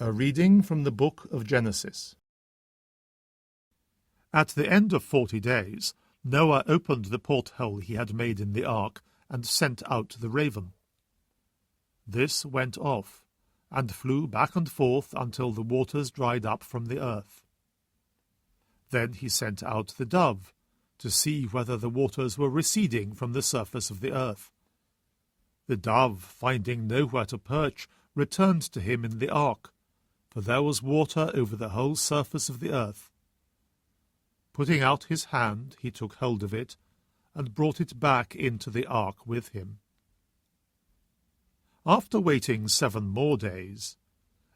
A reading from the book of Genesis. At the end of 40 days, Noah opened the porthole he had made in the ark and sent out the raven. This went off, and flew back and forth until the waters dried up from the earth. Then he sent out the dove, to see whether the waters were receding from the surface of the earth. The dove, finding nowhere to perch, returned to him in the ark, for there was water over the whole surface of the earth. Putting out his hand, he took hold of it, and brought it back into the ark with him. After waiting 7 more days,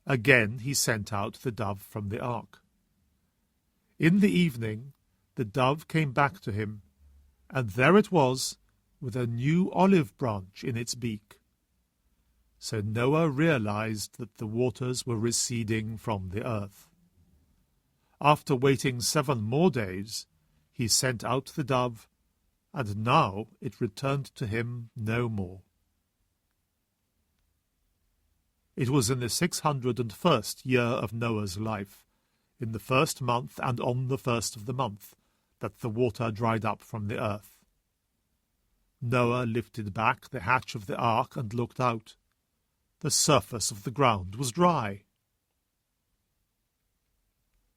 again he sent out the dove from the ark. In the evening the dove came back to him, and there it was, with a new olive branch in its beak. So Noah realized that the waters were receding from the earth. After waiting 7 more days, he sent out the dove, and now it returned to him no more. It was in the 601st year of Noah's life, in the 1st month and on the 1st of the month, that the water dried up from the earth. Noah lifted back the hatch of the ark and looked out. The surface of the ground was dry.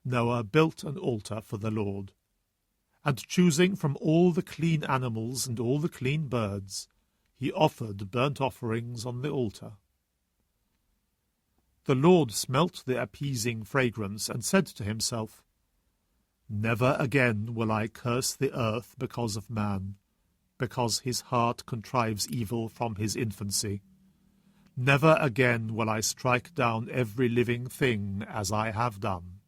Noah built an altar for the Lord, and choosing from all the clean animals and all the clean birds, he offered burnt offerings on the altar. The Lord smelt the appeasing fragrance and said to himself, "Never again will I curse the earth because of man, because his heart contrives evil from his infancy. Never again will I strike down every living thing as I have done.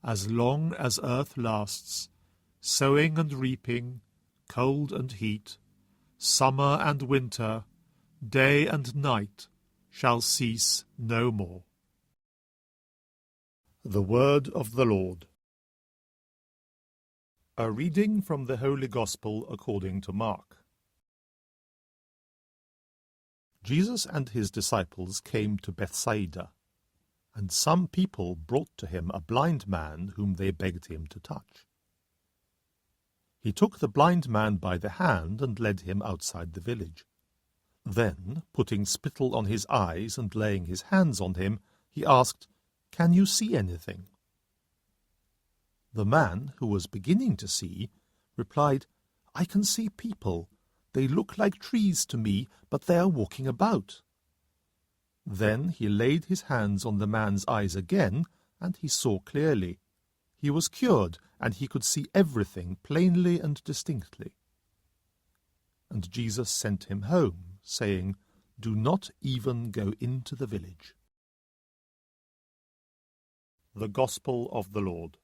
As long as earth lasts, sowing and reaping, cold and heat, summer and winter, day and night, shall cease no more." The Word of the Lord. A reading from the Holy Gospel according to Mark. Jesus and his disciples came to Bethsaida, and some people brought to him a blind man whom they begged him to touch. He took the blind man by the hand and led him outside the village. Then, putting spittle on his eyes and laying his hands on him, he asked, "Can you see anything?" The man, who was beginning to see, replied, "I can see people. They look like trees to me, but they are walking about." Then he laid his hands on the man's eyes again, and he saw clearly. He was cured, and he could see everything plainly and distinctly. And Jesus sent him home, saying, "Do not even go into the village." The Gospel of the Lord.